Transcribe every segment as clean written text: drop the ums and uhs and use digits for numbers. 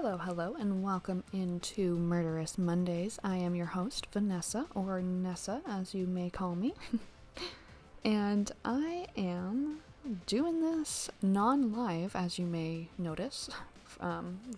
Hello, and welcome into Murderous Mondays. I am your host, Vanessa, or Nessa, as you may call me. And I am doing this non-live, as you may notice,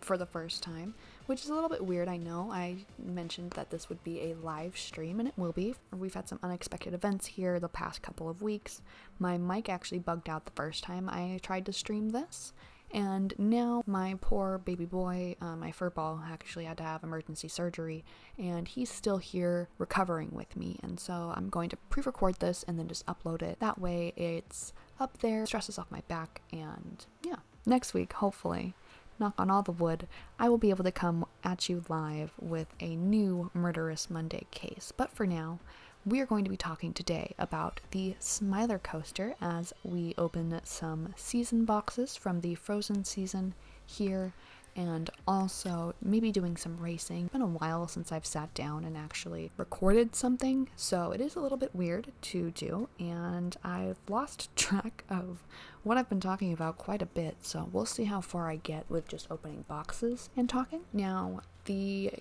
for the first time, which is a little bit weird, I know. I mentioned that this would be a live stream, and it will be. We've had some unexpected events here the past couple of weeks. My mic actually bugged out the first time I tried to stream this. And now my poor baby boy, my furball, actually had to have emergency surgery, and he's still here recovering with me. And so I'm going to pre-record this and then just upload it. That way it's up there, stresses off my back, and yeah. Next week, hopefully, knock on all the wood, I will be able to come at you live with a new Murderous Monday case. But for now, we are going to be talking today about the Smiler Coaster as we open some season boxes from the Frozen season here, and also maybe doing some racing. It's been a while since I've sat down and actually recorded something, so it is a little bit weird to do, and I've lost track of what I've been talking about quite a bit, so we'll see how far I get with just opening boxes and talking. Now, the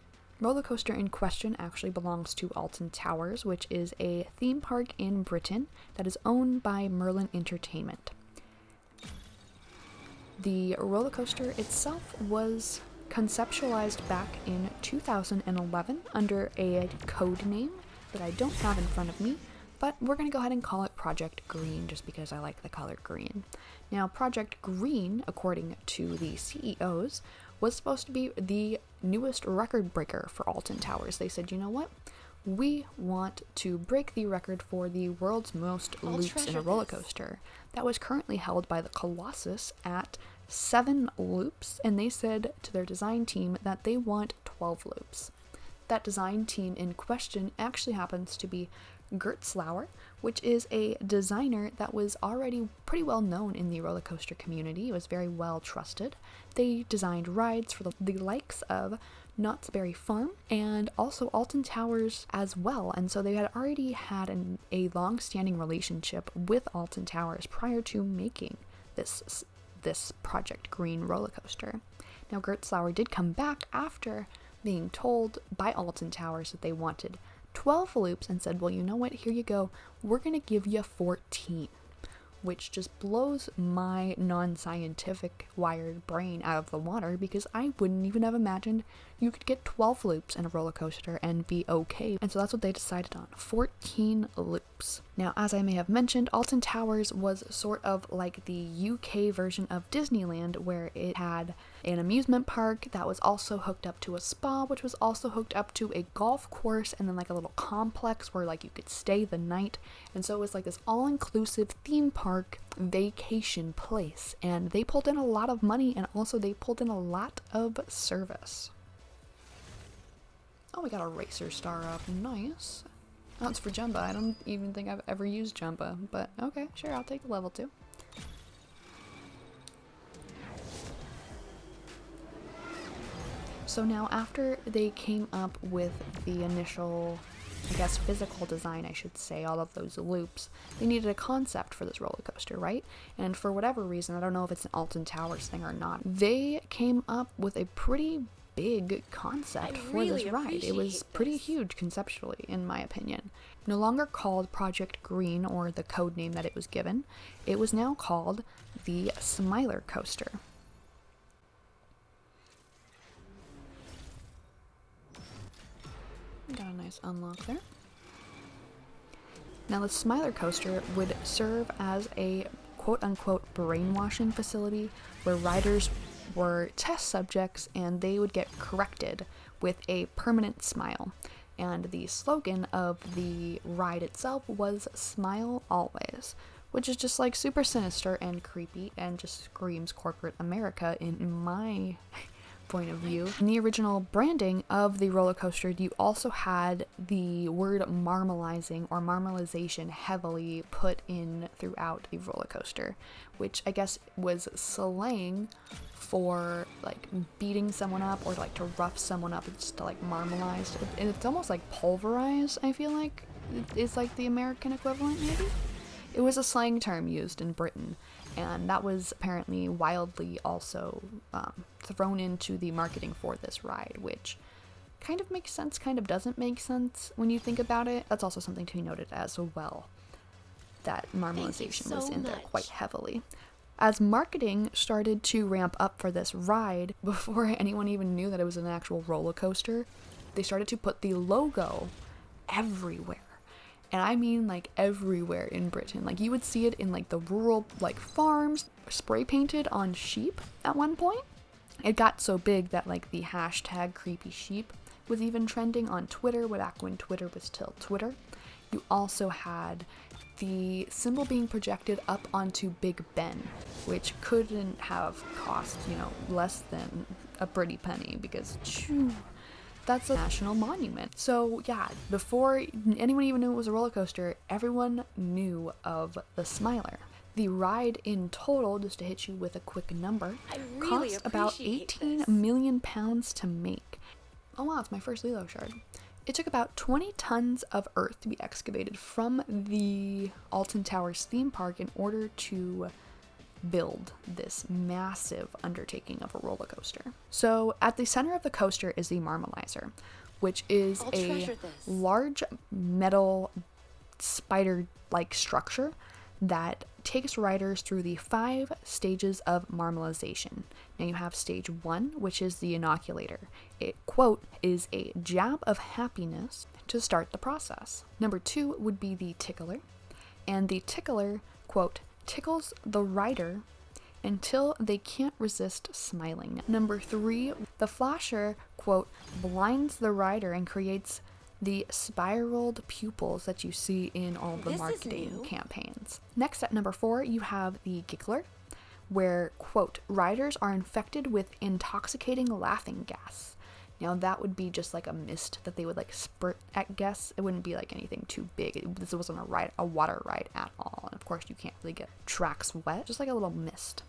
roller coaster in question actually belongs to Alton Towers, which is a theme park in Britain that is owned by Merlin Entertainment. The roller coaster itself was conceptualized back in 2011 under a code name that I don't have in front of me, but we're going to go ahead and call it Project Green just because I like the color green. Now, Project Green, according to the CEOs, was supposed to be the newest record breaker for Alton Towers. They said, you know what? We want to break the record for the world's most loops in a roller coaster. That was currently held by the Colossus at 7 loops, and they said to their design team that they want 12 loops. That design team in question actually happens to be Gertzlauer, which is a designer that was already pretty well known in the roller coaster community. It was very well trusted. They designed rides for the likes of Knott's Berry Farm and also Alton Towers as well, and so they had already had a long-standing relationship with Alton Towers prior to making this Project Green roller coaster. Now, Gertzlauer did come back after being told by Alton Towers that they wanted 12 loops and said, well, you know what, here you go, we're going to give you 14, which just blows my non-scientific wired brain out of the water, because I wouldn't even have imagined you could get 12 loops in a roller coaster and be okay. And so that's what they decided on, 14 loops. Now, as I may have mentioned, Alton Towers was sort of like the UK version of Disneyland, where it had an amusement park that was also hooked up to a spa, which was also hooked up to a golf course, and then like a little complex where like you could stay the night. And so it was like this all-inclusive theme park vacation place, and they pulled in a lot of money, and also they pulled in a lot of service. Oh, we got a racer star up. Nice. Oh, it's for Jumba. I don't even think I've ever used Jumba, but okay, sure, I'll take the level 2. So now, after they came up with the initial, I guess, physical design, I should say, all of those loops, they needed a concept for this roller coaster, right? And for whatever reason, I don't know if it's an Alton Towers thing or not, they came up with a pretty big concept for this ride. It was pretty huge conceptually, in my opinion. No longer called Project Green, or the code name that it was given, it was now called the Smiler Coaster. Got a nice unlock there. Now, the Smiler Coaster would serve as a quote-unquote brainwashing facility where riders were test subjects and they would get corrected with a permanent smile. And the slogan of the ride itself was "Smile Always," which is just like super sinister and creepy and just screams corporate America in my point of view. In the original branding of the roller coaster, you also had the word marmalizing or marmalization heavily put in throughout the roller coaster, which I guess was slang for like beating someone up or like to rough someone up. It's just like marmalized. And it's almost like pulverized, I feel like. It's like the American equivalent, maybe? It was a slang term used in Britain, and that was apparently wildly also thrown into the marketing for this ride, which kind of makes sense, kind of doesn't make sense when you think about it. That's also something to be noted as well, that marmalization was in there quite heavily. As marketing started to ramp up for this ride, before anyone even knew that it was an actual roller coaster, they started to put the logo everywhere. And I mean like everywhere in Britain. Like you would see it in like the rural like farms, spray painted on sheep at one point. It got so big that like the hashtag creepy sheep was even trending on Twitter, back when Twitter was still Twitter. You also had the symbol being projected up onto Big Ben, which couldn't have cost, less than a pretty penny, because that's a national monument. So yeah, before anyone even knew it was a roller coaster, everyone knew of the Smiler. The ride in total, just to hit you with a quick number, cost about 18 million pounds to make. Oh wow, it's my first Lilo shard. It took about 20 tons of earth to be excavated from the Alton Towers theme park in order to build this massive undertaking of a roller coaster. So at the center of the coaster is the Marmalizer, which is a large metal spider-like structure that takes riders through the 5 stages of marmalization. Now you have stage 1, which is the inoculator. It, quote, is a jab of happiness to start the process. Number 2 would be the tickler, and the tickler, quote, tickles the rider until they can't resist smiling. Number 3, the flasher, quote, blinds the rider and creates the spiraled pupils that you see in all the marketing campaigns. Next, at number 4, you have the giggler, where, quote, riders are infected with intoxicating laughing gas. Now that would be just like a mist that they would like spurt at guests. It wouldn't be like anything too big. This wasn't a water ride at all. And of course you can't really get tracks wet, just like a little mist.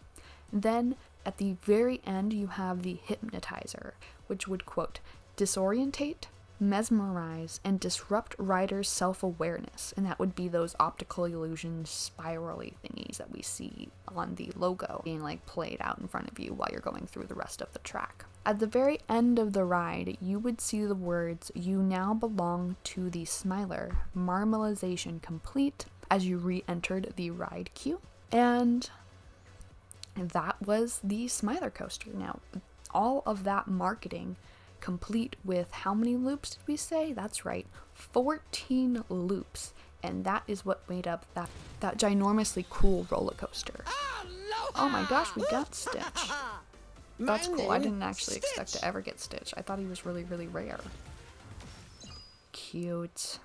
Then at the very end you have the hypnotizer, which would, quote, disorientate, mesmerize, and disrupt riders' self-awareness, and that would be those optical illusion spirally thingies that we see on the logo being like played out in front of you while you're going through the rest of the track. At the very end of the ride, you would see the words, "You now belong to the Smiler, marmalization complete," as you re-entered the ride queue. And that was the Smiler coaster. Now, all of that marketing complete with how many loops did we say? That's right, 14 loops. And that is what made up that ginormously cool roller coaster. Oh my gosh, we got Stitch. That's cool. I didn't actually expect to ever get Stitch. I thought he was really, really rare. Cute.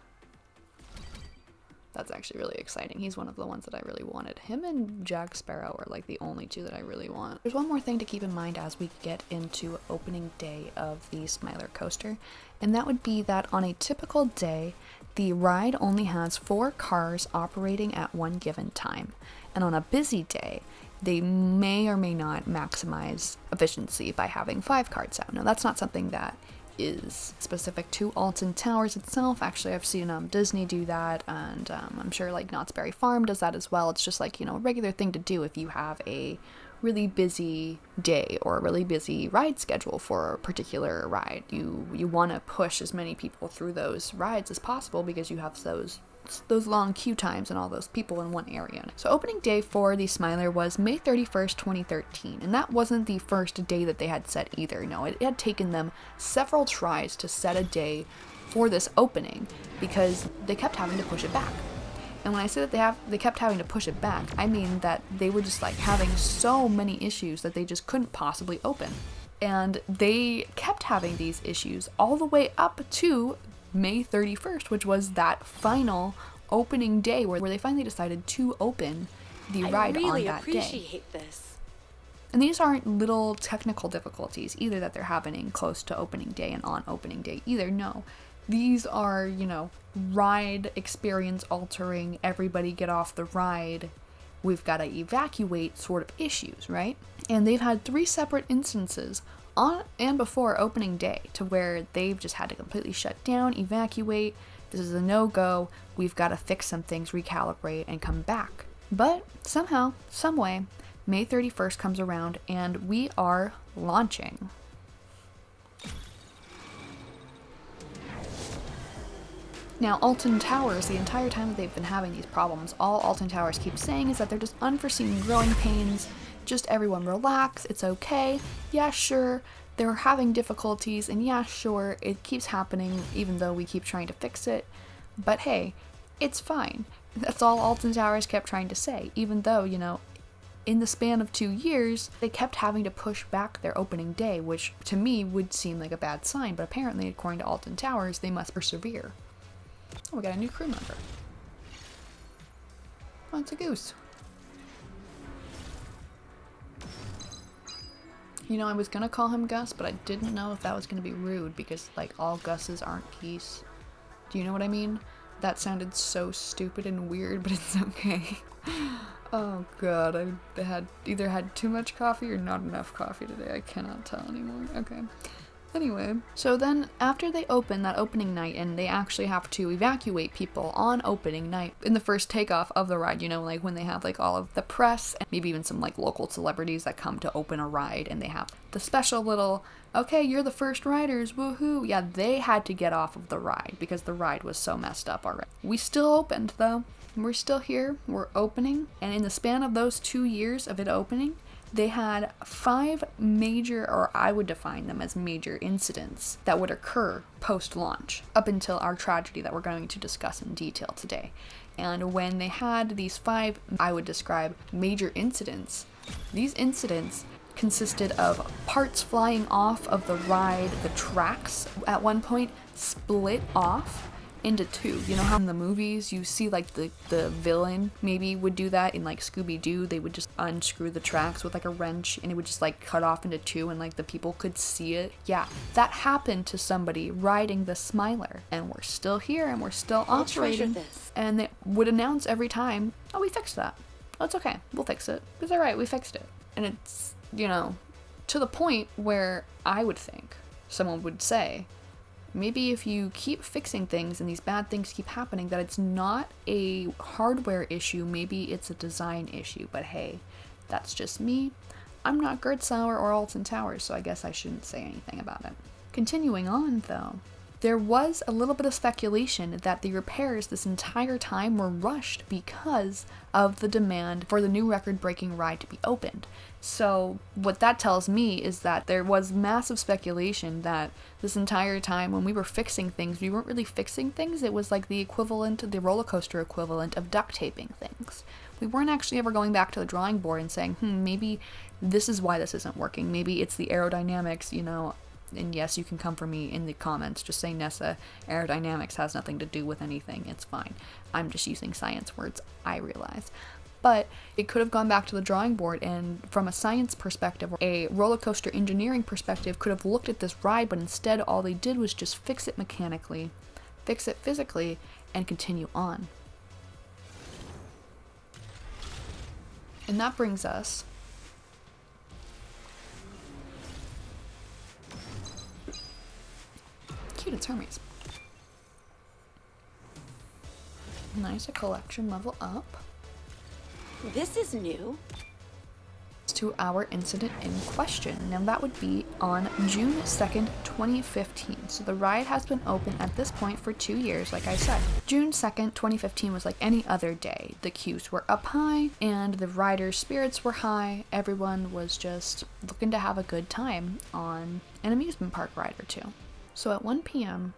That's actually really exciting. He's one of the ones that I really wanted. Him and Jack Sparrow are like the only two that I really want. There's one more thing to keep in mind as we get into opening day of the Smiler coaster, and that would be that on a typical day, the ride only has 4 cars operating at one given time. And on a busy day, they may or may not maximize efficiency by having 5 cars out. Now that's not something that is specific to Alton Towers itself. Actually, I've seen Disney do that, and I'm sure like Knott's Berry Farm does that as well. It's just like, a regular thing to do if you have a really busy day or a really busy ride schedule for a particular ride. You want to push as many people through those rides as possible because you have those long queue times and all those people in one area. So opening day for the Smiler was May 31st, 2013, and that wasn't the first day that they had set either. No, it had taken them several tries to set a day for this opening because they kept having to push it back. And when I say that they kept having to push it back, I mean that they were just like having so many issues that they just couldn't possibly open. And they kept having these issues all the way up to May 31st, which was that final opening day where they finally decided to open the ride on that day. I really appreciate this. And these aren't little technical difficulties either that they're happening close to opening day and on opening day either. No, these are, ride experience altering, everybody get off the ride, we've got to evacuate sort of issues, right? And they've had 3 separate instances on and before opening day to where they've just had to completely shut down, evacuate, this is a no-go, we've got to fix some things, recalibrate, and come back. But somehow, someway, May 31st comes around and we are launching. Now, Alton Towers, the entire time that they've been having these problems, all Alton Towers keep saying is that they're just unforeseen growing pains. Just everyone relax, it's okay. Yeah, sure, they're having difficulties, and yeah, sure, it keeps happening even though we keep trying to fix it. But hey, it's fine. That's all Alton Towers kept trying to say, even though, you know, in the span of 2 years, they kept having to push back their opening day, which to me would seem like a bad sign, but apparently, according to Alton Towers, they must persevere. Oh, we got a new crew member. Oh, it's a goose. You know, I was gonna call him Gus, but I didn't know if that was gonna be rude because, like, all Gusses aren't geese. Do you know what I mean? That sounded so stupid and weird, but it's okay. Oh god, I had either had too much coffee or not enough coffee today. I cannot tell anymore. Okay. Anyway, so then after they open that opening night and they actually have to evacuate people on opening night in the first takeoff of the ride, you know, like when they have like all of the press and maybe even some like local celebrities that come to open a ride and they have the special little, okay, you're the first riders, woohoo. Yeah, they had to get off of the ride because the ride was so messed up already. We still opened though. We're still here, we're opening, and in the span of those 2 years of it opening, they had 5 major, or I would define them as major incidents that would occur post-launch, up until our tragedy that we're going to discuss in detail today. And when they had these 5, I would describe major incidents, these incidents consisted of parts flying off of the ride, the tracks at one point split off into 2. You know how in the movies you see like the villain maybe would do that in like Scooby-Doo, they would just unscrew the tracks with like a wrench and it would just like cut off into 2 and like the people could see it. Yeah, that happened to somebody riding the Smiler, and we're still here and we're still operating. And they would announce every time, oh, we fixed that. Oh, it's okay, we'll fix it. It's alright, we fixed it. And it's, you know, to the point where I would think someone would say, maybe if you keep fixing things and these bad things keep happening, that it's not a hardware issue, maybe it's a design issue. But hey, that's just me. I'm not Gertzauer or Alton Towers, so I guess I shouldn't say anything about it. Continuing on, though, there was a little bit of speculation that the repairs this entire time were rushed because of the demand for the new record-breaking ride to be opened. So what that tells me is that there was massive speculation that this entire time when we were fixing things, we weren't really fixing things. It was like the equivalent, the roller coaster equivalent of duct taping things. We weren't actually ever going back to the drawing board and saying, maybe this is why this isn't working. Maybe it's the aerodynamics, you know. And yes, you can come for me in the comments. Just say, Nessa, aerodynamics has nothing to do with anything. It's fine. I'm just using science words, I realize. But it could have gone back to the drawing board, and from a science perspective, or a roller coaster engineering perspective, could have looked at this ride, but instead all they did was just fix it mechanically, fix it physically, and continue on. And that brings us cute, it's Hermes. Nice, a collection level up. This is new. To our incident in question. Now that would be on June 2nd, 2015. So the ride has been open at this point for 2 years, like I said. June 2nd, 2015 was like any other day. The queues were up high and the riders' spirits were high. Everyone was just looking to have a good time on an amusement park ride or two. So at 1 p.m.,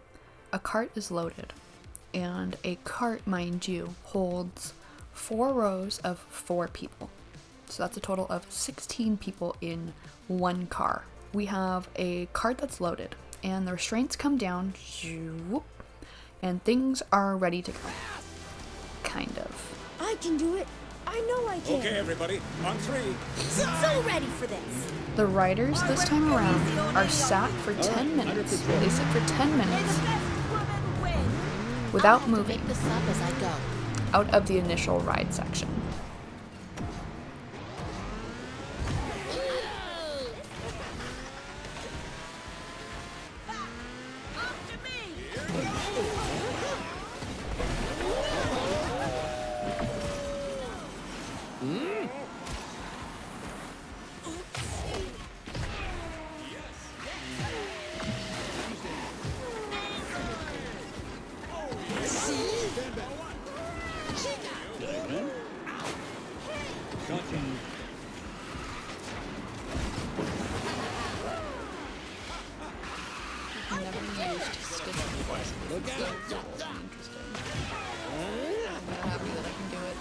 a cart is loaded. And a cart, mind you, holds 4 rows of 4 people. So that's a total of 16 people in one car. We have a cart that's loaded, and the restraints come down, and things are ready to go. Kind of. I can do it. I know I can. Okay, everybody, on 3. So ready for this. The riders this time around are sat for 10 minutes. They sit for 10 minutes without moving This up as I go. out of the initial ride section. Look out! Interesting. I'm happy that I can do it.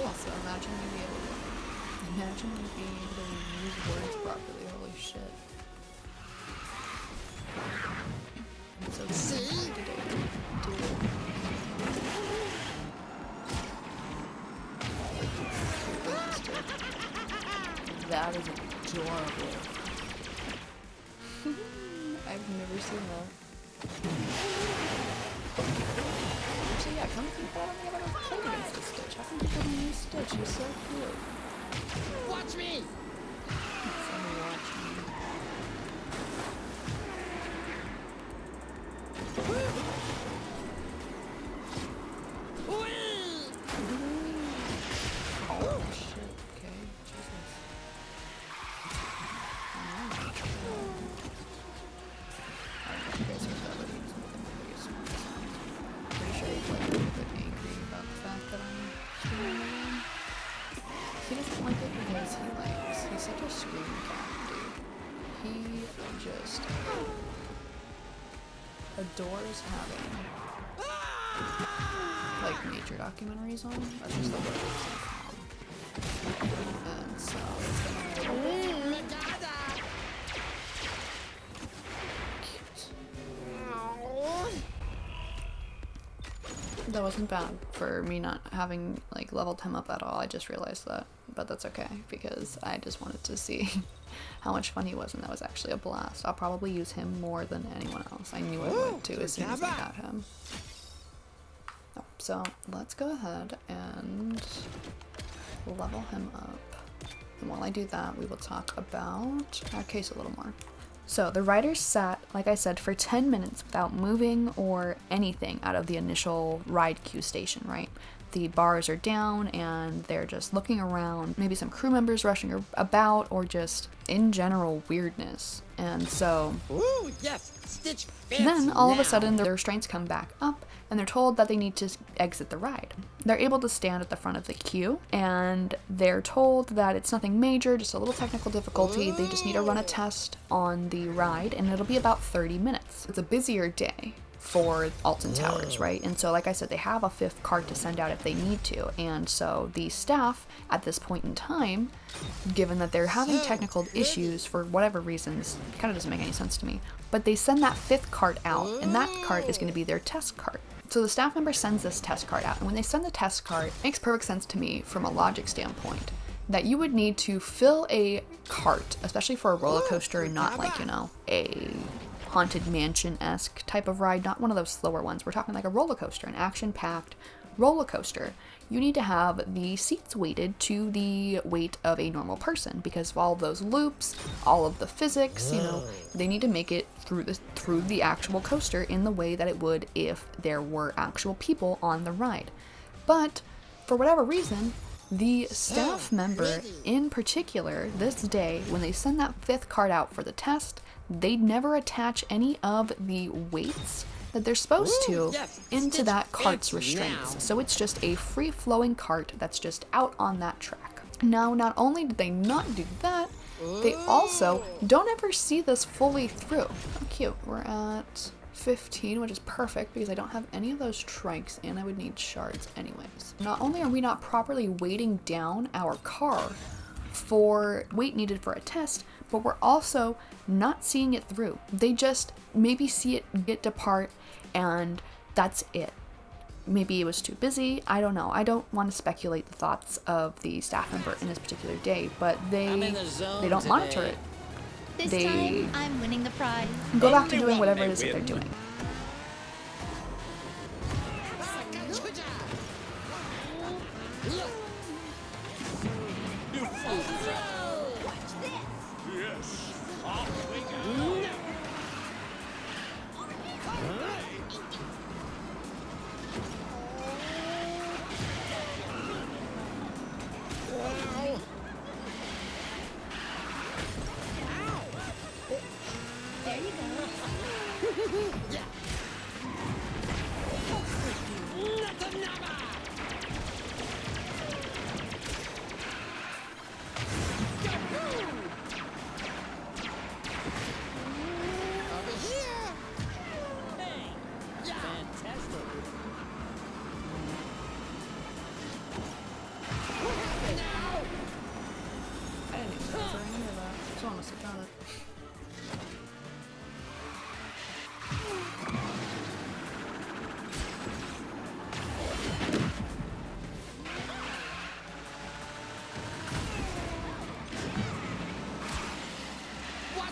Also, imagine me being able to use words properly. Holy shit. So this is what to do it. That is adorable. I've never seen that. Actually, yeah, come people, I don't think I've ever played against this Stitch. How come people don't use Stitch? He's so cute. Watch me! Somebody watch me. Oh shit, okay, Jesus. I don't know if you guys heard that, but he's making the biggest noise. Pretty sure he's like a little bit angry about the fact that I'm screaming at him. He doesn't like it because he's such a scream cat, dude. He just adores having like nature documentaries on. That's just the way it is. And so it's gonna be a little bit cute. That wasn't bad for me not having like leveled him up at all. I just realized that, but that's okay because I just wanted to see how much fun he was, and that was actually a blast. I'll probably use him more than anyone else. I knew I would too as soon as I got him. Oh, so let's go ahead and level him up. And while I do that, we will talk about our case a little more. So the riders sat, like I said, for 10 minutes without moving or anything out of the initial ride queue station, right? The bars are down and they're just looking around, maybe some crew members rushing about, or just in general weirdness. And so Ooh, yes, Stitch fancy then all of now. a sudden the restraints come back up and they're told that they need to exit the ride. They're able to stand at the front of the queue and they're told that it's nothing major, just a little technical difficulty. They just need to run a test on the ride and it'll be about 30 minutes. It's a busier day for Alton Towers, right? And so like I said, they have a fifth cart to send out if they need to. And so the staff at this point in time, given that they're having technical issues for whatever reasons, it kind of doesn't make any sense to me, but they send that fifth cart out and that cart is going to be their test cart. So the staff member sends this test cart out, and when they send the test cart, it makes perfect sense to me from a logic standpoint that you would need to fill a cart, especially for a roller coaster and not like, you know, a Haunted Mansion-esque type of ride, not one of those slower ones. We're talking like a roller coaster, an action-packed roller coaster. You need to have the seats weighted to the weight of a normal person because of all of those loops, all of the physics, you know, they need to make it through the actual coaster in the way that it would if there were actual people on the ride. But for whatever reason, the staff member in particular, this day, when they send that fifth cart out for the test, they never attach any of the weights that they're supposed to into that cart's restraints. So it's just a free-flowing cart that's just out on that track. Now, not only did they not do that, they also don't ever see this fully through. How cute. We're at 15, which is perfect because I don't have any of those trikes and I would need shards anyways. Not only are we not properly weighting down our car for weight needed for a test, but we're also not seeing it through. They just maybe see it get depart and that's it. Maybe it was too busy. I don't know. I don't want to speculate the thoughts of the staff member in this particular day, but they don't monitor it. This They time, I'm winning the prize. go back to doing whatever it is that they're doing. There you go.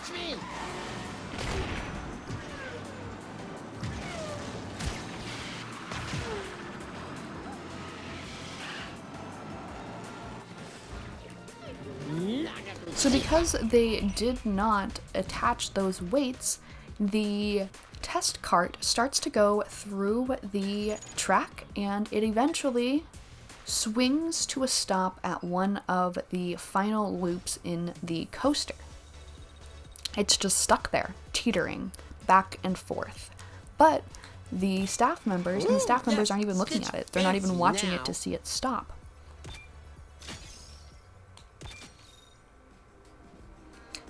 Watch me! So because they did not attach those weights, the test cart starts to go through the track and it eventually swings to a stop at one of the final loops in the coaster. It's just stuck there, teetering back and forth. But the staff members, and the staff members aren't even looking at it. They're not even watching it to see it stop.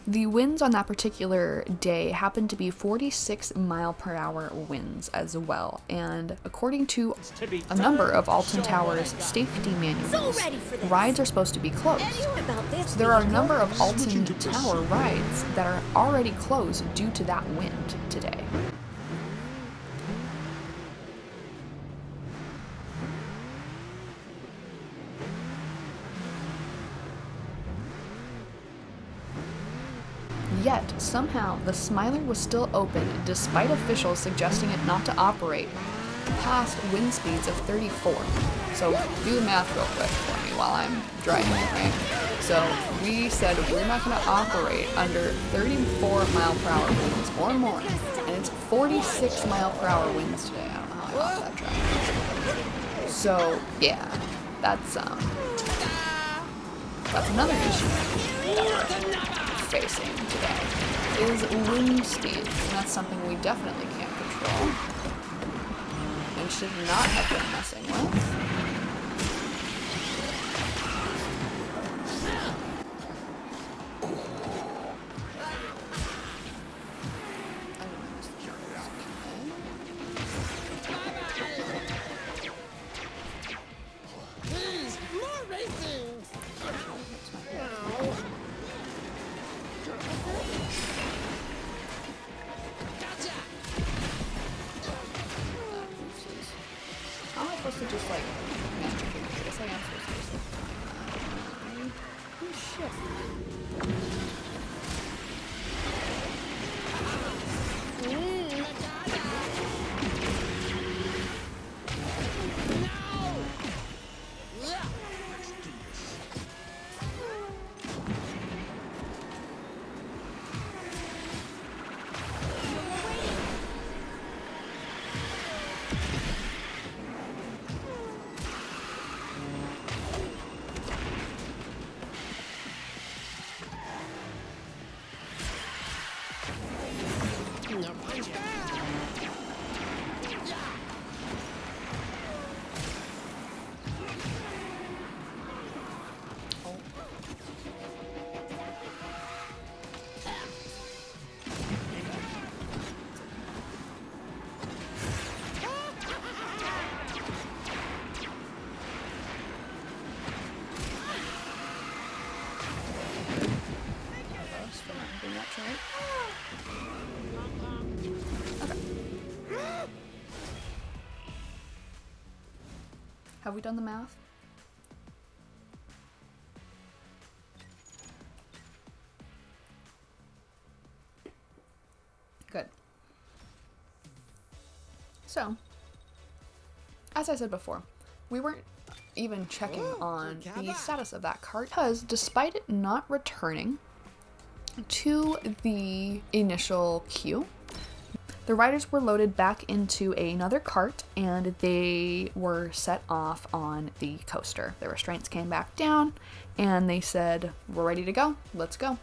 The winds on that particular day happened to be 46-mile-per-hour winds as well, and according to a number of Alton Tower's safety manuals, rides are supposed to be closed. So there are a number of Alton Tower rides that are already closed due to that wind today. Yet, somehow, the Smiler was still open despite officials suggesting it not to operate past wind speeds of 34. So, do the math real quick for me while I'm driving, right? So, we said we're not going to operate under 34 mile per hour winds or more. And it's 46 mile per hour winds today. I don't know how I got that track. So, yeah, that's another issue that we're facing today is wind speed, and that's something we definitely can't control and should not have been messing with. Please, more racing! How am I supposed to just like magic in here? I guess I am supposed to just oh shit. Have we done the math? Good. So, as I said before, we weren't even checking on the status of that cart because despite it not returning to the initial queue, the riders were loaded back into another cart and they were set off on the coaster. The restraints came back down and they said, "We're ready to go, let's go."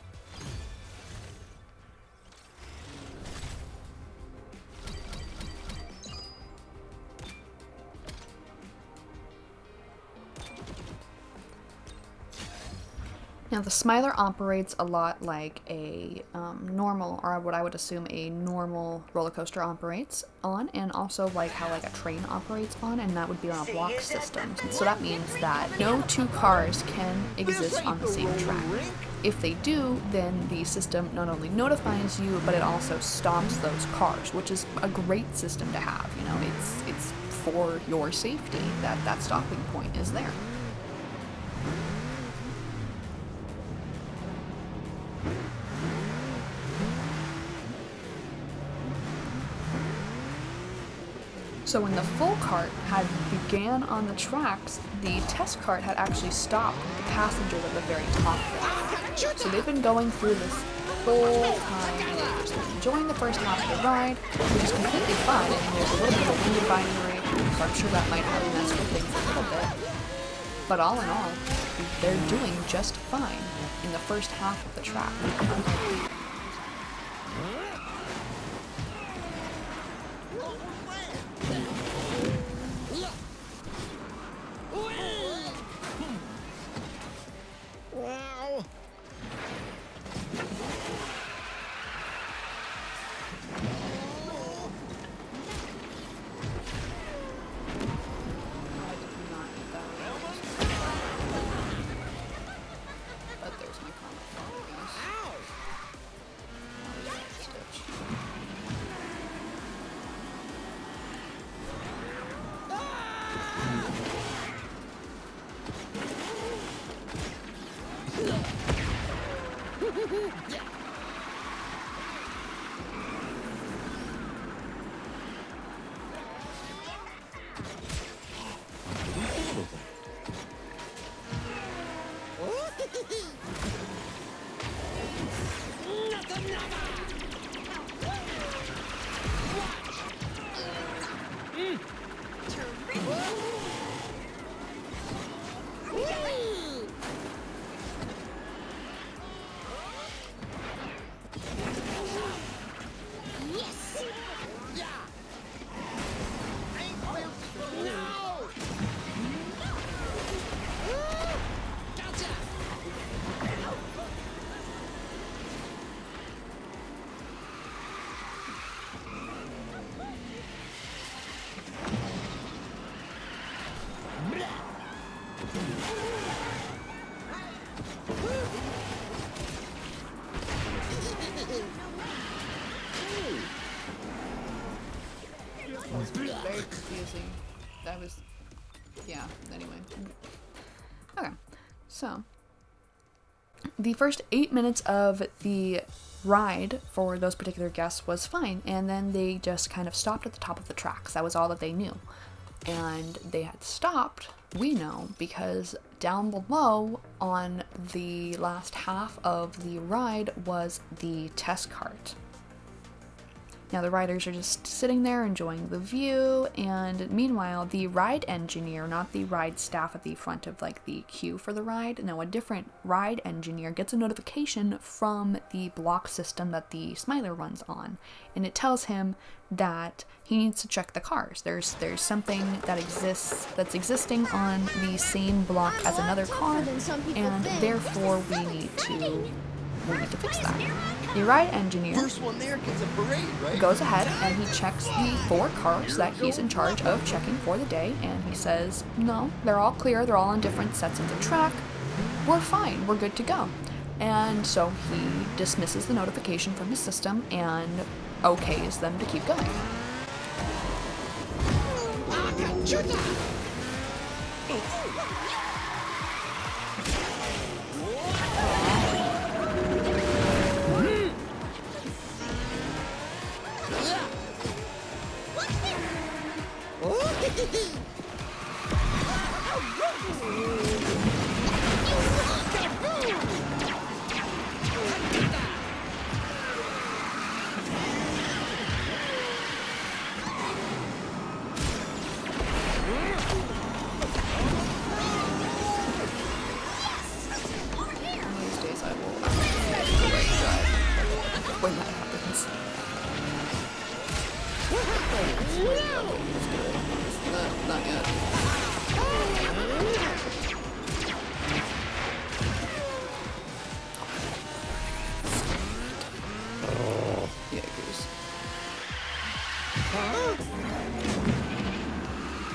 Now, the Smiler operates a lot like a normal, or what I would assume a normal roller coaster operates on, and also like how like a train operates on, and that would be on a block system. So that means that no two cars can exist on the same track. If they do, then the system not only notifies you, but it also stops those cars, which is a great system to have. You know, it's for your safety that that stopping point is there. So when the full cart had began on the tracks, the test cart had actually stopped with the passengers at the very top of it. So they've been going through this whole time, and they've just been enjoying the first half of the ride, which is completely fine. I mean, there's a little bit of a wind binary, so I'm sure that might have messed with things a little bit. But all in all, they're doing just fine in the first half of the track. Wow. But there's my comment following us. Stitch. Very confusing. That was, yeah, anyway. Okay, so the first 8 minutes of the ride for those particular guests was fine, and then they just kind of stopped at the top of the tracks. That was all that they knew. And they had stopped, we know, because down below on the last half of the ride was the test cart. Now the riders are just sitting there enjoying the view, and meanwhile the ride engineer, not the ride staff at the front of like the queue for the ride, no, a different ride engineer gets a notification from the block system that the Smiler runs on, and it tells him that he needs to check the cars. There's something that existing on the same block as another car, and therefore we need to fix that. The ride engineer First one there gets a parade, right? goes ahead and he checks the 4 cars that he's in charge of checking for the day, and he says, no, they're all clear, they're all on different sets of the track, we're fine, we're good to go. And so he dismisses the notification from his system and okays them to keep going. When that happens. Not yet. Yeah, goose.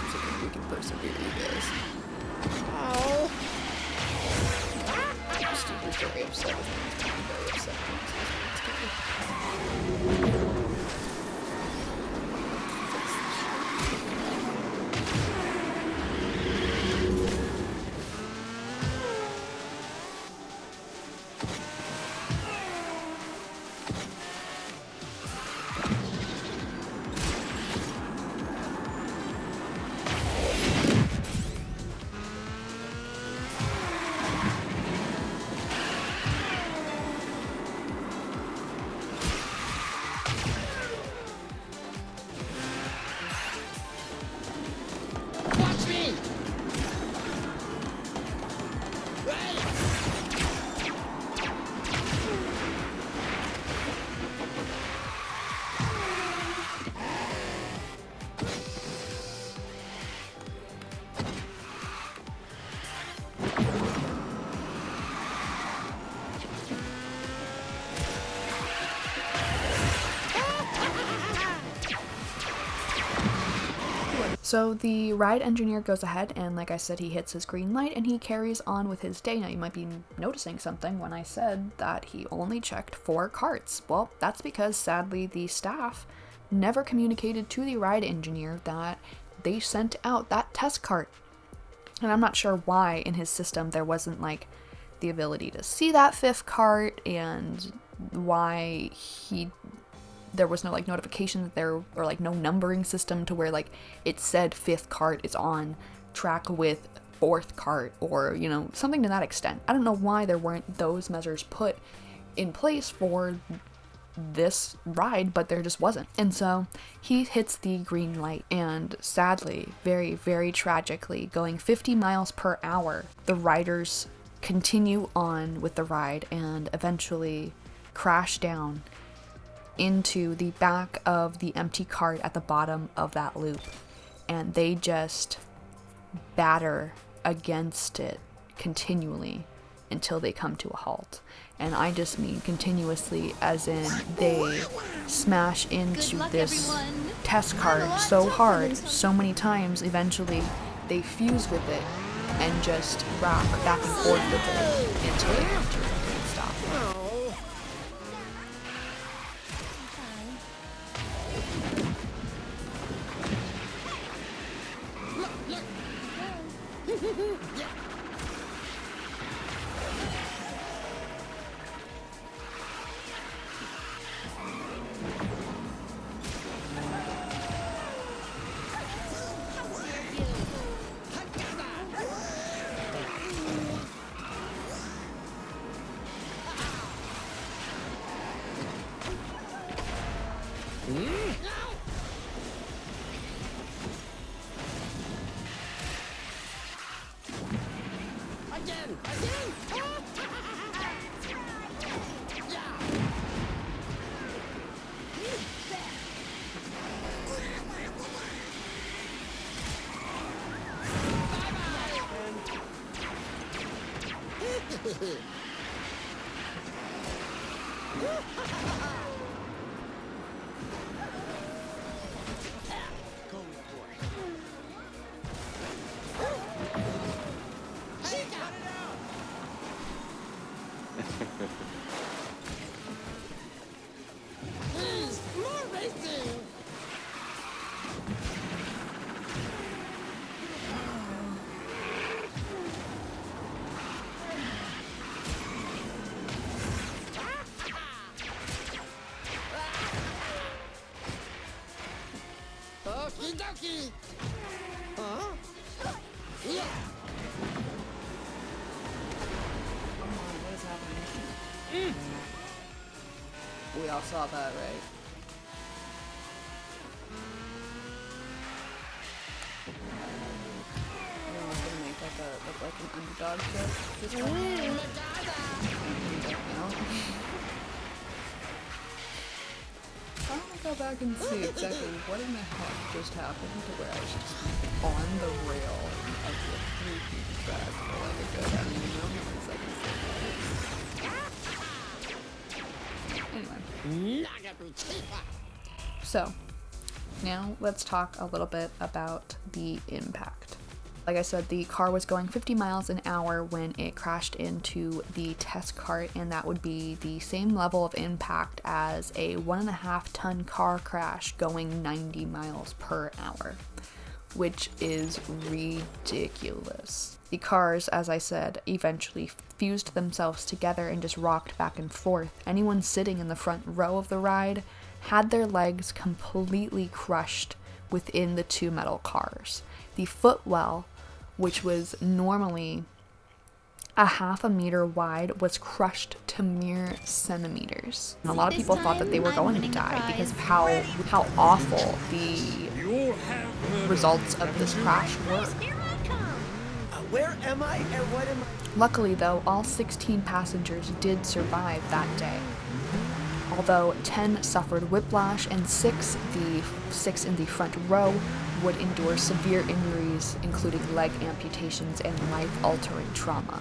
So we can persevere, you guys. Steve's very upset with me. I'm very upset with me. So the ride engineer goes ahead and, like I said, he hits his green light and he carries on with his day. Now you might be noticing something when I said that he only checked 4 carts. Well, that's because sadly the staff never communicated to the ride engineer that they sent out that test cart. And I'm not sure why in his system there wasn't like the ability to see that 5th cart, and why there was no like notification that there, or like no numbering system to where like it said 5th cart is on track with 4th cart, or you know, something to that extent. I don't know why there weren't those measures put in place for this ride, but there just wasn't. And so he hits the green light, and sadly, very, very tragically, going 50 miles per hour, the riders continue on with the ride and eventually crash down into the back of the empty cart at the bottom of that loop, and they just batter against it continually until they come to a halt. And I just mean continuously, as in they smash into luck, this everyone. test cart so hard, so many times, eventually they fuse with it and just rock back and forth with it until they come to a complete stop. Okie dokie. Huh? Yeah. What is happening? We all saw that, right? Everyone's gonna make like an underdog joke this time. I want to go back and see exactly what in the heck just happened to where I was just on the rail of the 3-piece track for like a good, I don't even know how many seconds. Anyway. So, now let's talk a little bit about the impact. Like I said, the car was going 50 miles an hour when it crashed into the test cart, and that would be the same level of impact as a 1.5-ton car crash going 90 miles per hour, which is ridiculous. The cars, as I said, eventually fused themselves together and just rocked back and forth. Anyone sitting in the front row of the ride had their legs completely crushed within the 2 metal cars. The footwell, which was normally a 1/2 meter wide, was crushed to mere centimeters. And a lot of people thought that they were going to die because of how awful the results of this crash were. Where am I and what am I? Luckily though, all 16 passengers did survive that day. Although 10 suffered whiplash and 6 in the front row would endure severe injuries, including leg amputations and life-altering trauma.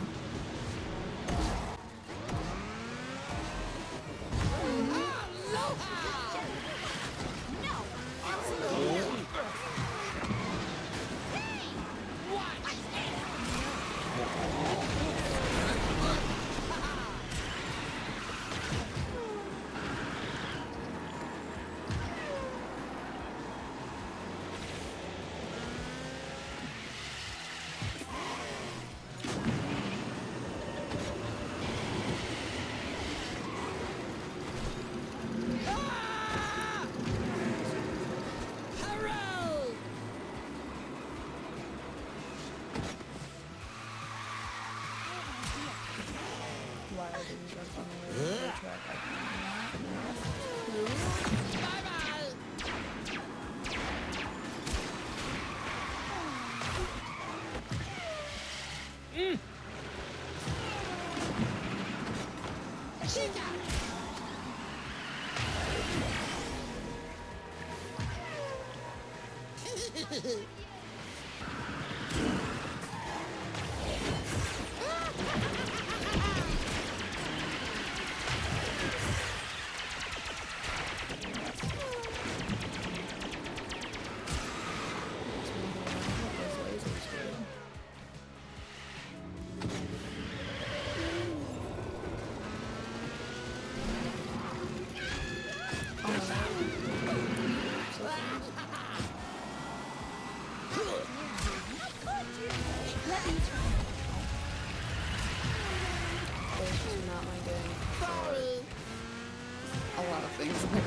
A lot of things in the game.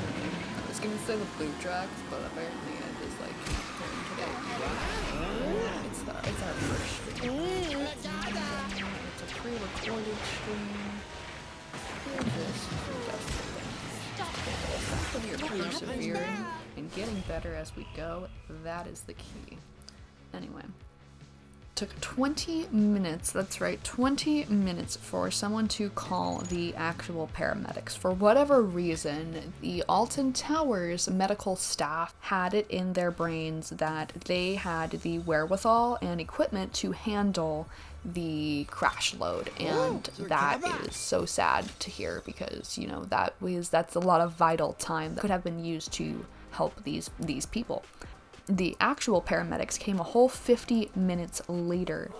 I was gonna say the blue tracks, but apparently I just like turned today. It's our first stream. It's a pre-recorded stream. When you're persevering and getting better as we go, that is the key. Anyway. Took 20 minutes, that's right, 20 minutes for someone to call the actual paramedics. For whatever reason, the Alton Towers medical staff had it in their brains that they had the wherewithal and equipment to handle the crash load, and that is so sad to hear because, you know, that's a lot of vital time that could have been used to help these people. The actual paramedics came a whole 50 minutes later,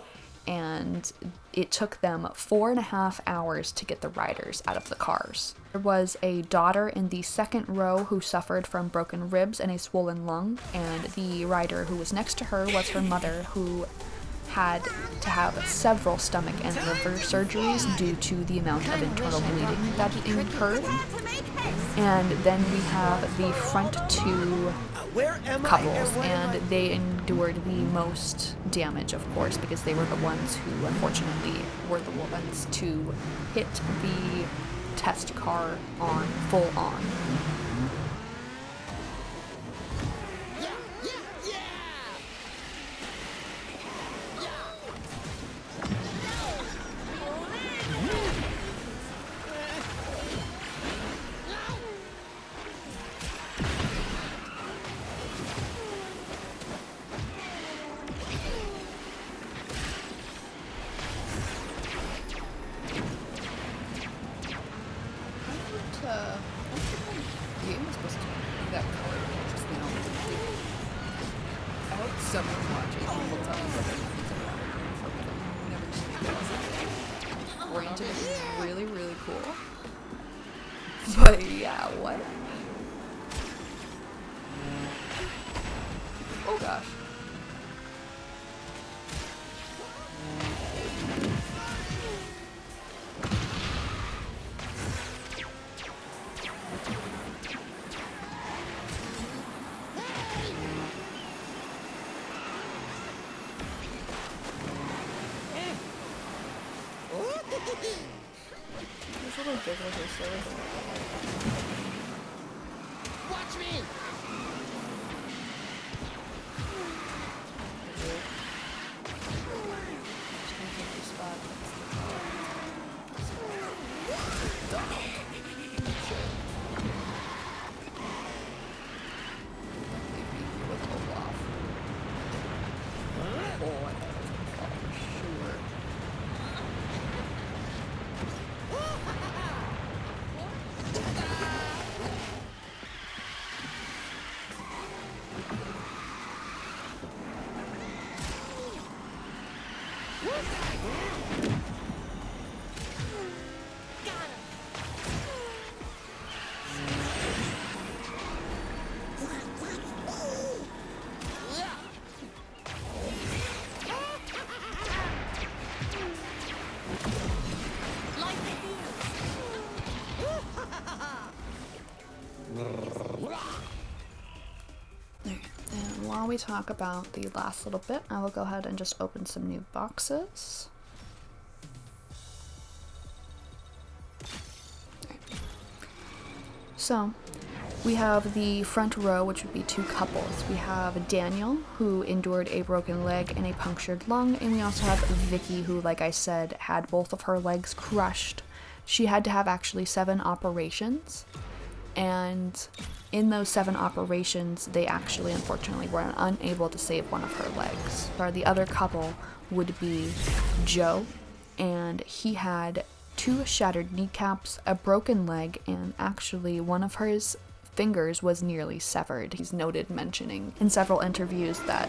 and it took them 4.5 hours to get the riders out of the cars. There was a daughter in the second row who suffered from broken ribs and a swollen lung, and the rider who was next to her was her mother, who had to have several stomach and liver surgeries due to the amount of internal bleeding that incurred. And then we have the front two couples, and they endured the most damage, of course, because they were the ones who unfortunately were the ones to hit the test car on full on. Granted, it's really, really cool. But yeah, what? Oh gosh. These little giggles are so adorable. Watch me! And while we talk about the last little bit, I will go ahead and just open some new boxes. So, we have the front row, which would be two couples. We have Daniel, who endured a broken leg and a punctured lung, and we also have Vicky, who, like I said, had both of her legs crushed She had to have actually 7 operations, and in those 7 operations, they actually unfortunately were unable to save one of her legs. Or the other couple would be Joe, and he had 2 shattered kneecaps, a broken leg, and actually one of his fingers was nearly severed. He's noted mentioning in several interviews that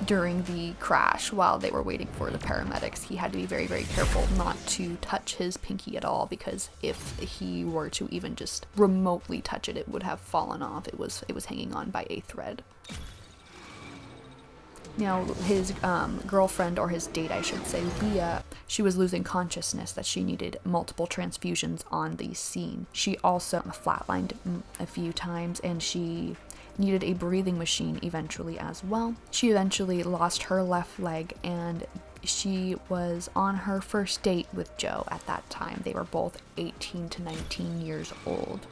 during the crash, while they were waiting for the paramedics, he had to be very, very careful not to touch his pinky at all, because if he were to even just remotely touch it, it would have fallen off. It was hanging on by a thread. Now, his girlfriend, or his date, I should say, Leah, she was losing consciousness, that she needed multiple transfusions on the scene. She also flatlined a few times, and she needed a breathing machine eventually as well. She eventually lost her left leg, and she was on her first date with Joe at that time. They were both 18 to 19 years old.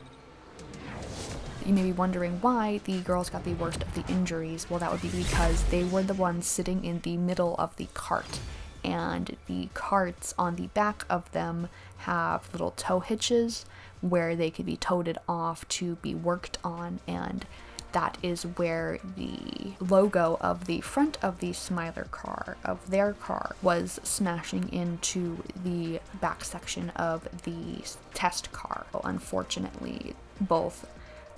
You may be wondering why the girls got the worst of the injuries. Well, that would be because they were the ones sitting in the middle of the cart, and the carts on the back of them have little tow hitches where they could be toted off to be worked on, and that is where the logo of the front of the Smiler car, of their car, was smashing into the back section of the test car. Well, unfortunately, both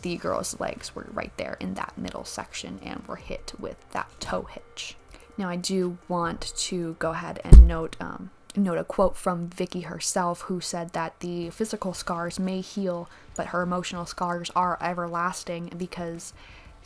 the girls' legs were right there in that middle section and were hit with that tow hitch. Now, I do want to go ahead and note a quote from Vicky herself, who said that the physical scars may heal, but her emotional scars are everlasting, because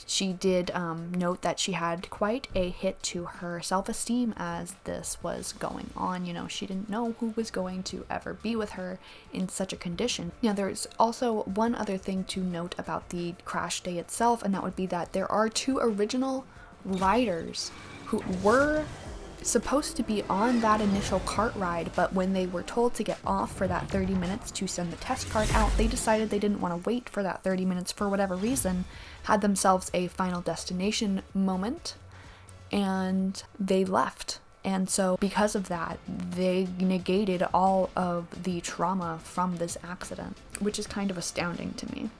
she did note that she had quite a hit to her self-esteem as this was going on. You know, she didn't know who was going to ever be with her in such a condition. Now, there's also one other thing to note about the crash day itself, and that would be that there are 2 original riders who were supposed to be on that initial cart ride, but when they were told to get off for that 30 minutes to send the test cart out, they decided they didn't want to wait for that 30 minutes for whatever reason, had themselves a final destination moment, and they left. And so because of that, they negated all of the trauma from this accident, which is kind of astounding to me.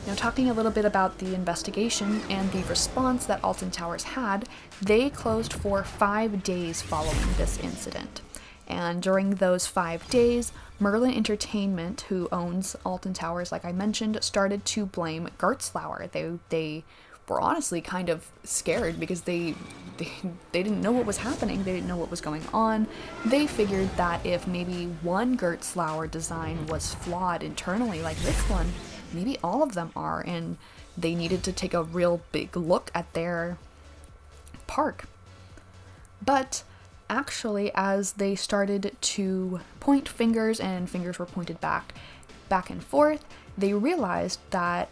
Now, talking a little bit about the investigation and the response that Alton Towers had, they closed for 5 days following this incident. And during those 5 days, Merlin Entertainment, who owns Alton Towers, like I mentioned, started to blame Gertzlauer. They were honestly kind of scared, because they didn't know what was happening. They didn't know what was going on. They figured that if maybe one Gertzlauer design was flawed internally, like this one, maybe all of them are, and they needed to take a real big look at their park. But actually, as they started to point fingers, and fingers were pointed back and forth, they realized that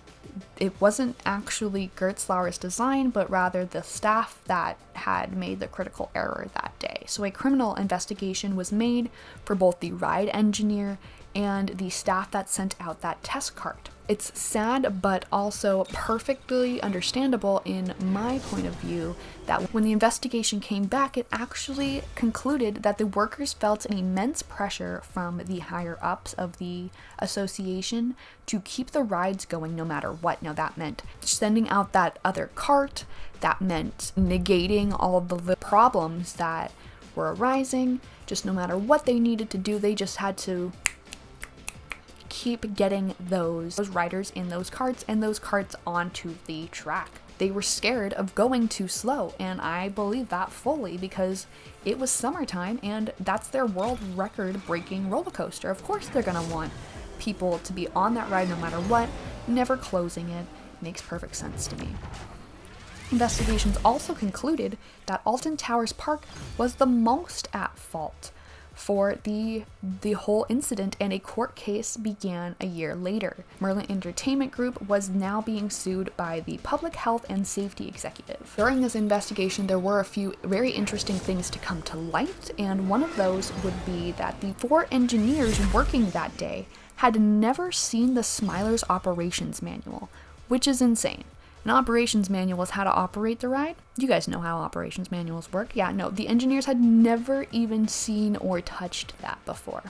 it wasn't actually Gertzlauer's design, but rather the staff that had made the critical error that day. So a criminal investigation was made for both the ride engineer and the staff that sent out that test cart. It's sad, but also perfectly understandable in my point of view, that when the investigation came back, it actually concluded that the workers felt an immense pressure from the higher ups of the association to keep the rides going no matter what. Now, that meant sending out that other cart, that meant negating all of the problems that were arising. Just no matter what they needed to do, they just had to keep getting those riders in those carts and those carts onto the track. They were scared of going too slow, and I believe that fully, because it was summertime and that's their world record breaking roller coaster. Of course they're gonna want people to be on that ride no matter what, never closing it. Makes perfect sense to me. Investigations also concluded that Alton Towers Park was the most at fault for the whole incident, and a court case began a year later. Merlin Entertainment Group was now being sued by the Public Health and Safety Executive. During this investigation, there were a few very interesting things to come to light, and one of those would be that the 4 engineers working that day had never seen the Smiler's operations manual, which is insane. An operations manual is how to operate the ride. You guys know how operations manuals work. Yeah, no, the engineers had never even seen or touched that before.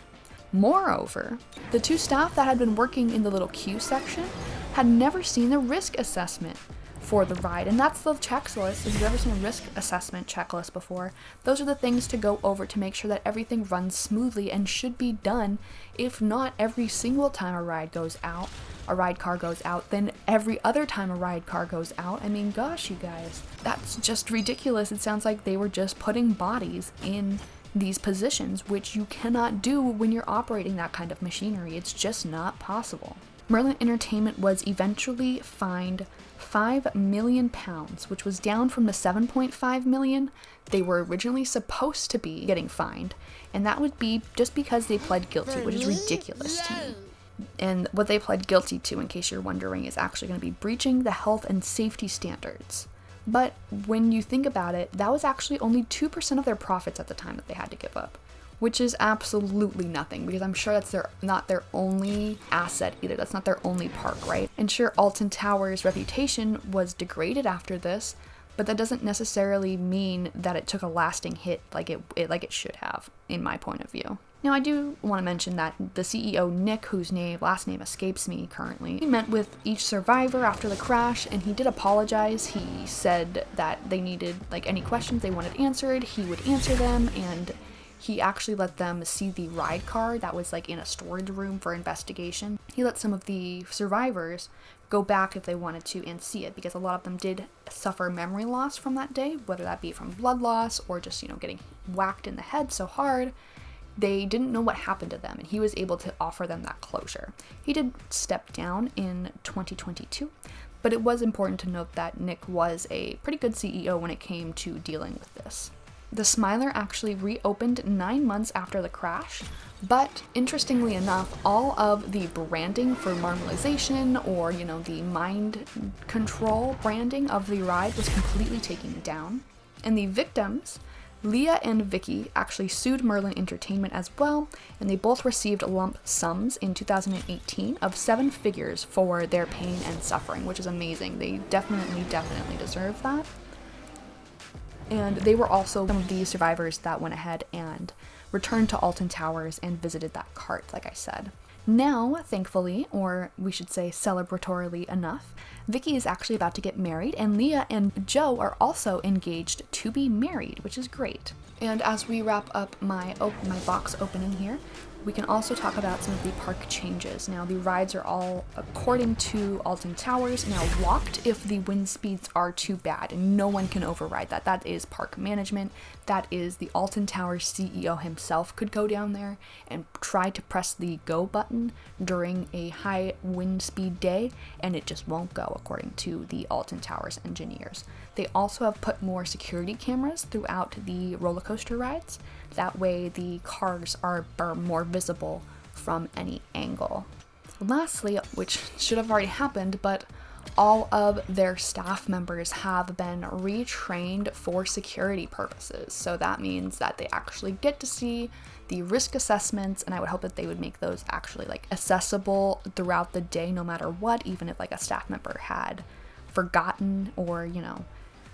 Moreover, the two staff that had been working in the little queue section had never seen the risk assessment for the ride, and that's the checklist. If you've ever seen a risk assessment checklist before, those are the things to go over to make sure that everything runs smoothly and should be done. If not every single time a ride car goes out, then every other time a ride car goes out. I mean, gosh, you guys, that's just ridiculous. It sounds like they were just putting bodies in these positions, which you cannot do when you're operating that kind of machinery. It's just not possible. Merlin Entertainment was eventually fined £5 million, which was down from the 7.5 million they were originally supposed to be getting fined, and that would be just because they pled guilty, which is ridiculous to me. And what they pled guilty to, in case you're wondering, is actually going to be breaching the health and safety standards. But when you think about it, that was actually only 2% of their profits at the time that they had to give up, which is absolutely nothing, because I'm sure that's not their only asset either. That's not their only park, right? And sure, Alton Towers' reputation was degraded after this, but that doesn't necessarily mean that it took a lasting hit like it should have, in my point of view. Now, I do want to mention that the CEO, Nick, whose last name escapes me currently, he met with each survivor after the crash, and he did apologize. He said that they needed, any questions they wanted answered, he would answer them, and he actually let them see the ride car that was in a storage room for investigation. He let some of the survivors go back if they wanted to and see it, because a lot of them did suffer memory loss from that day, whether that be from blood loss or just, getting whacked in the head so hard. They didn't know what happened to them, and he was able to offer them that closure. He did step down in 2022, but it was important to note that Nick was a pretty good CEO when it came to dealing with this. The Smiler actually reopened 9 months after the crash, but interestingly enough, all of the branding for Marmalization or, the mind control branding of the ride was completely taken down. And the victims, Leah and Vicky, actually sued Merlin Entertainment as well, and they both received lump sums in 2018 of 7 figures for their pain and suffering, which is amazing. They definitely deserve that. And they were also some of the survivors that went ahead and returned to Alton Towers and visited that cart, like I said. Now, thankfully, or we should say celebratorily enough, Vicky is actually about to get married, and Leah and Joe are also engaged to be married, which is great. And as we wrap up my box opening here, we can also talk about some of the park changes. Now, the rides are all, according to Alton Towers, now locked if the wind speeds are too bad, and no one can override that. That is park management. That is the Alton Towers CEO himself could go down there and try to press the go button during a high wind speed day, and it just won't go, according to the Alton Towers engineers. They also have put more security cameras throughout the roller coaster rides. That way the cars are more visible from any angle. Lastly, which should have already happened, but all of their staff members have been retrained for security purposes. So that means that they actually get to see the risk assessments, and I would hope that they would make those actually accessible throughout the day, no matter what, even if a staff member had forgotten or,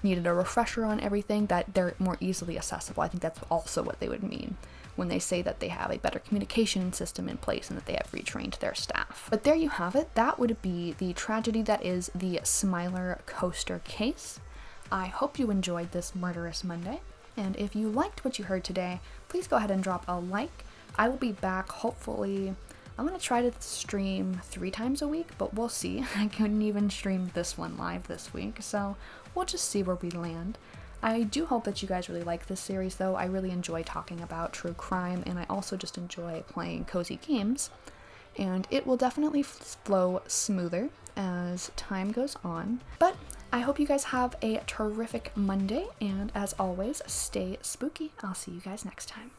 needed a refresher on everything, that they're more easily accessible. I think that's also what they would mean when they say that they have a better communication system in place and that they have retrained their staff. But there you have it. That would be the tragedy that is the Smiler coaster case. I hope you enjoyed this Murderous Monday, and if you liked what you heard today, please go ahead and drop a like. I will be back, hopefully. I'm going to try to stream 3 times a week, but we'll see. I couldn't even stream this one live this week, so we'll just see where we land. I do hope that you guys really like this series, though. I really enjoy talking about true crime, and I also just enjoy playing cozy games. And it will definitely flow smoother as time goes on. But I hope you guys have a terrific Monday, and as always, stay spooky. I'll see you guys next time.